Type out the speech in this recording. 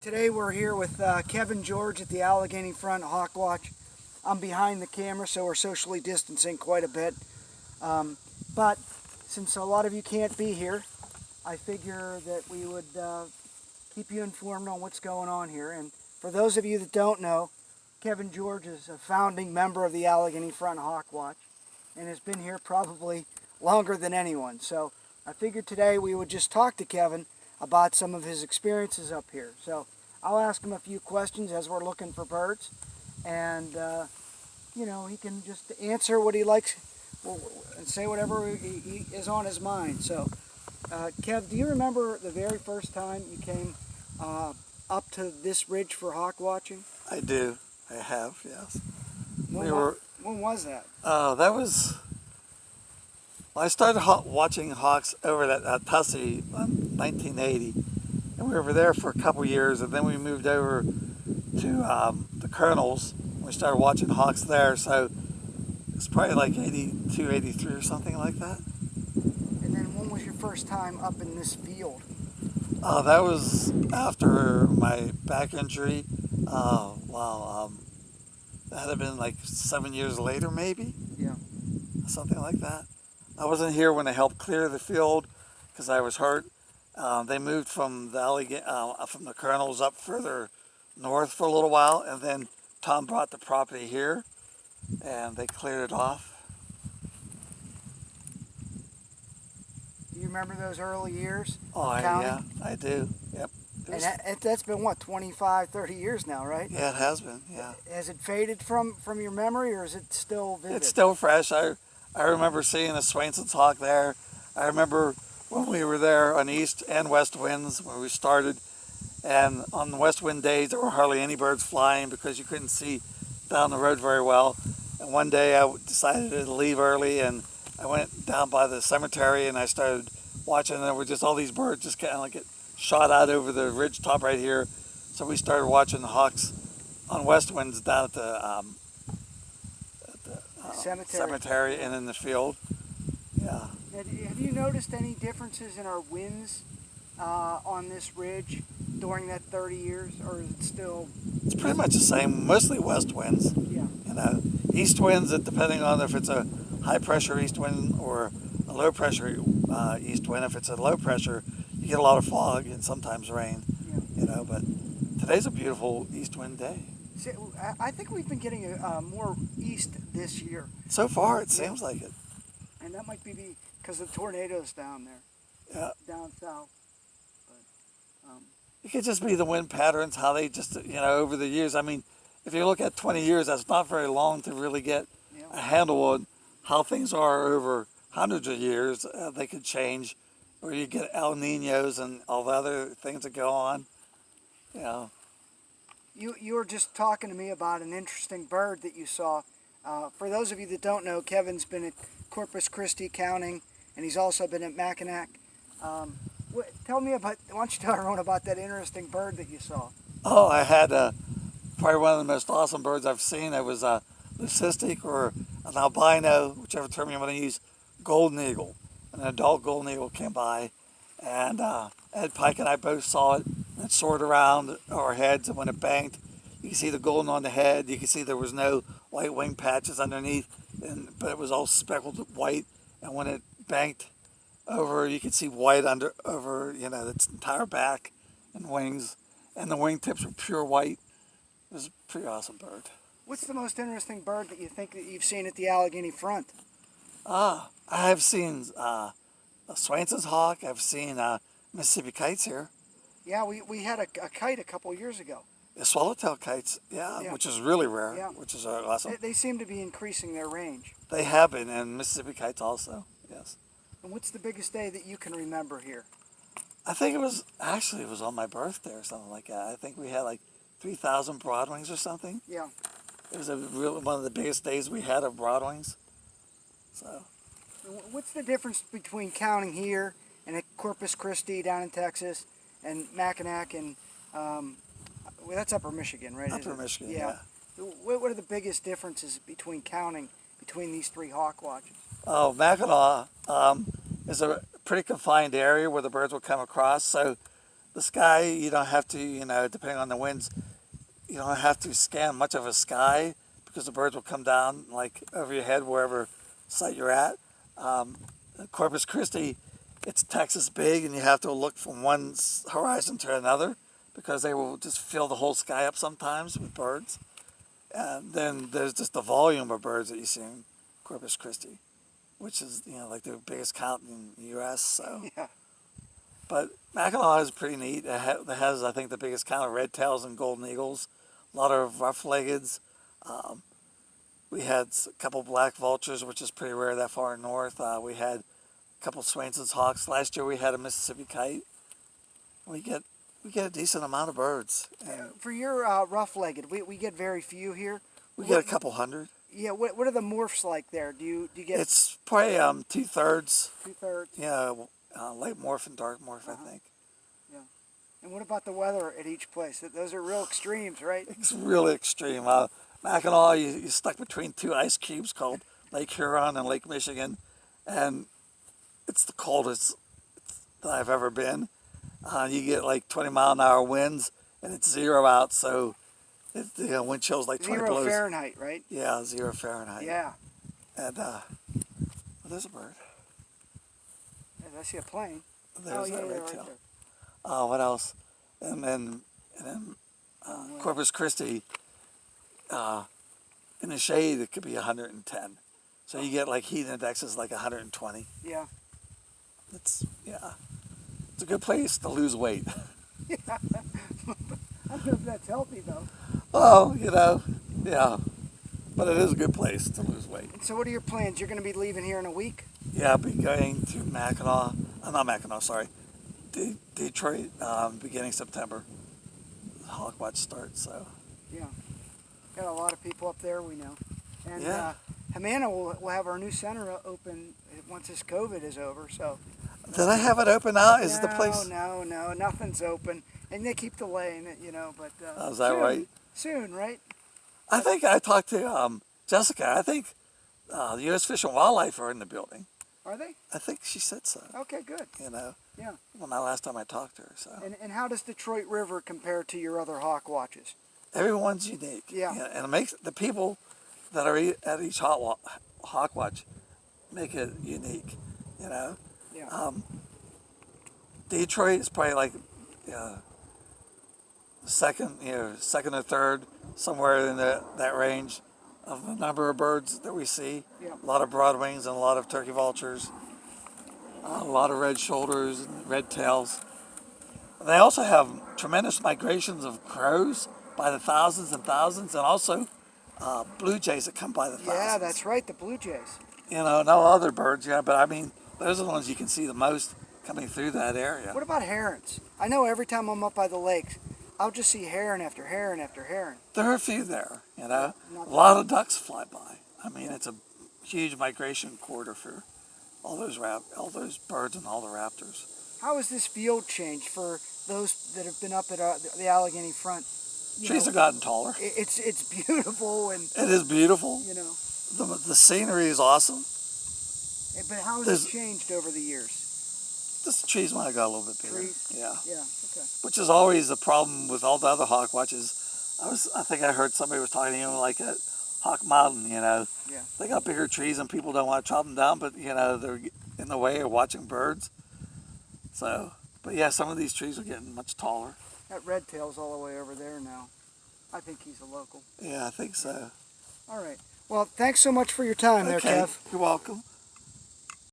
Today we're here with Kevin George at the Allegheny Front Hawk Watch. I'm behind the camera, so we're socially distancing quite a bit. But since a lot of you can't be here, I figure that we would keep you informed on what's going on here. And for those of you that don't know, Kevin George is a founding member of the Allegheny Front Hawk Watch and has been here probably longer than anyone. So I figured today we would just talk to Kevin about some of his experiences up here. So I'll ask him a few questions as we're looking for birds, and he can just answer what he likes and say whatever he is on his mind. So, Kev, do you remember the very first time you came up to this ridge for hawk watching? I do. I have, yes. When was that? That was. Well, I started watching hawks over at Tussey in 1980, and we were there for a couple years, and then we moved over to the Colonels. We started watching hawks there, so it's probably like 82, 83 or something like that. And then when was your first time up in this field? That was after my back injury. That had been like 7 years later, maybe? Yeah. Something like that. I wasn't here when they helped clear the field because I was hurt. They moved from the Colonels up further north for a little while, and then Tom brought the property here, and they cleared it off. Do you remember those early years? Yeah, I do. Yep. And that's been, what, 25, 30 years now, right? Yeah, it has been, yeah. Has it faded from your memory, or is it still vivid? It's still fresh. I remember seeing a Swainson's hawk there. I remember when we were there on east and west winds when we started, and on the west wind days there were hardly any birds flying because you couldn't see down the road very well. And one day I decided to leave early, and I went down by the cemetery and I started watching, and there were just all these birds just kind of like get shot out over the ridge top right here. So we started watching the hawks on west winds down at the cemetery and in the field. Yeah. Have you noticed any differences in our winds on this ridge during that 30 years, or is it still? It's pretty much the same, mostly west winds. Yeah. East winds, depending on if it's a high pressure east wind or a low pressure east wind. If it's a low pressure, you get a lot of fog and sometimes rain. Yeah. But today's a beautiful east wind day. I think we've been getting more east this year. So far, it seems like it. And that might be because of the tornadoes down there. Yeah. Down south. But, it could just be the wind patterns, how they just, over the years. I mean, if you look at 20 years, that's not very long to really get a handle on how things are over hundreds of years. They could change, or you get El Niños and all the other things that go on. You were just talking to me about an interesting bird that you saw. For those of you that don't know, Kevin's been at Corpus Christi counting, and he's also been at Mackinac. Tell me why don't you tell everyone about that interesting bird that you saw? Oh, I had probably one of the most awesome birds I've seen. It was a leucistic or an albino, whichever term you want to use, golden eagle. An adult golden eagle came by, and Ed Pike and I both saw it. It soared around our heads, and when it banked, you could see the golden on the head. You could see there was no white wing patches underneath, but it was all speckled white. And when it banked over, you could see white over its entire back and wings, and the wingtips were pure white. It was a pretty awesome bird. What's the most interesting bird that you think that you've seen at the Allegheny Front? I have seen a Swainson's hawk. I've seen Mississippi kites here. Yeah, we had a kite a couple years ago. The swallowtail kites, which is really rare, which is awesome. They seem to be increasing their range. They have been, and Mississippi kites also, yes. And what's the biggest day that you can remember here? I think it was on my birthday or something like that. I think we had like 3,000 broadwings or something. Yeah. It was one of the biggest days we had of broadwings. So. What's the difference between counting here and at Corpus Christi down in Texas and Mackinac and that's Upper Michigan, right? Upper Michigan, yeah. What are the biggest differences between counting between these three hawk watches? Oh, Mackinac is a pretty confined area where the birds will come across. So the sky, you don't have to, you know, depending on the winds, you don't have to scan much of a sky because the birds will come down like over your head wherever site you're at. Corpus Christi, it's Texas big, and you have to look from one horizon to another because they will just fill the whole sky up sometimes with birds. And then there's just the volume of birds that you see in Corpus Christi, which is, you know, like the biggest count in the U.S. So, Yeah. but Mackinac is pretty neat. It has, I think, the biggest count of red tails and golden eagles. A lot of rough-leggeds. We had a couple black vultures, which is pretty rare that far north. We had a couple Swainson's hawks. Last year we had a Mississippi kite. We get a decent amount of birds. And For your rough-legged, we get very few here. we get a couple hundred. Yeah, what are the morphs like there? Do you get It's probably 2/3. 2/3? Yeah, light morph and dark morph, I think. Yeah. And what about the weather at each place? Those are real extremes, right? It's really extreme. Mackinac, you're stuck between two ice cubes called Lake Huron and Lake Michigan, and it's the coldest that I've ever been. You get like 20-mile-an-hour winds, and it's 0 out, so the wind chill's like 20 0 blows. Fahrenheit, right? Yeah, 0 Fahrenheit. Yeah. And there's a bird. I see a plane. There's that red right tail. there. What else? And then Corpus Christi, in the shade, it could be 110. So you get like heat indexes like 120. Yeah. It's a good place to lose weight. I don't know if that's healthy, though. Well, yeah. But it is a good place to lose weight. And so what are your plans? You're going to be leaving here in a week? Yeah, I'll be going to Mackinac, not Mackinac, sorry, Detroit, beginning September. Hawk Watch starts, so. Yeah. Got a lot of people up there, we know. And Yeah. Havana will have our new center open once this COVID is over, so. Did I have it open now? Is the place? No, nothing's open. And they keep delaying it, but Is that soon, right? Soon, right? I think I talked to Jessica. I think the U.S. Fish and Wildlife are in the building. Are they? I think she said so. Okay, good. Yeah. Well, not last time I talked to her. So. And how does Detroit River compare to your other hawk watches? Everyone's unique. Yeah. And it makes the people that are at each hawk watch make it unique. Yeah. Detroit is probably like second or third, somewhere in that range of the number of birds that we see. Yeah. A lot of broadwings and a lot of turkey vultures, a lot of red shoulders and red tails. They also have tremendous migrations of crows by the thousands and thousands, and also blue jays that come by the thousands. Yeah, that's right, the blue jays. No other birds, but I mean, those are the ones you can see the most coming through that area. What about herons? I know every time I'm up by the lakes, I'll just see heron after heron after heron. There are a few there, A lot of ducks fly by. I mean, it's a huge migration corridor for all those birds and all the raptors. How has this field changed for those that have been up at the Allegheny Front? Trees have gotten taller. It's beautiful, and it is beautiful. The scenery is awesome. But how has it changed over the years? Just the trees might have got a little bit bigger. Trees? Yeah. Yeah. Okay. Which is always the problem with all the other hawk watches. I think I heard somebody was talking like at Hawk Mountain. Yeah. They got bigger trees and people don't want to chop them down, but they're in the way of watching birds. So, but yeah, some of these trees are getting much taller. That red tail's all the way over there now. I think he's a local. Yeah, I think so. All right. Well, thanks so much for your time there, Kev. You're welcome.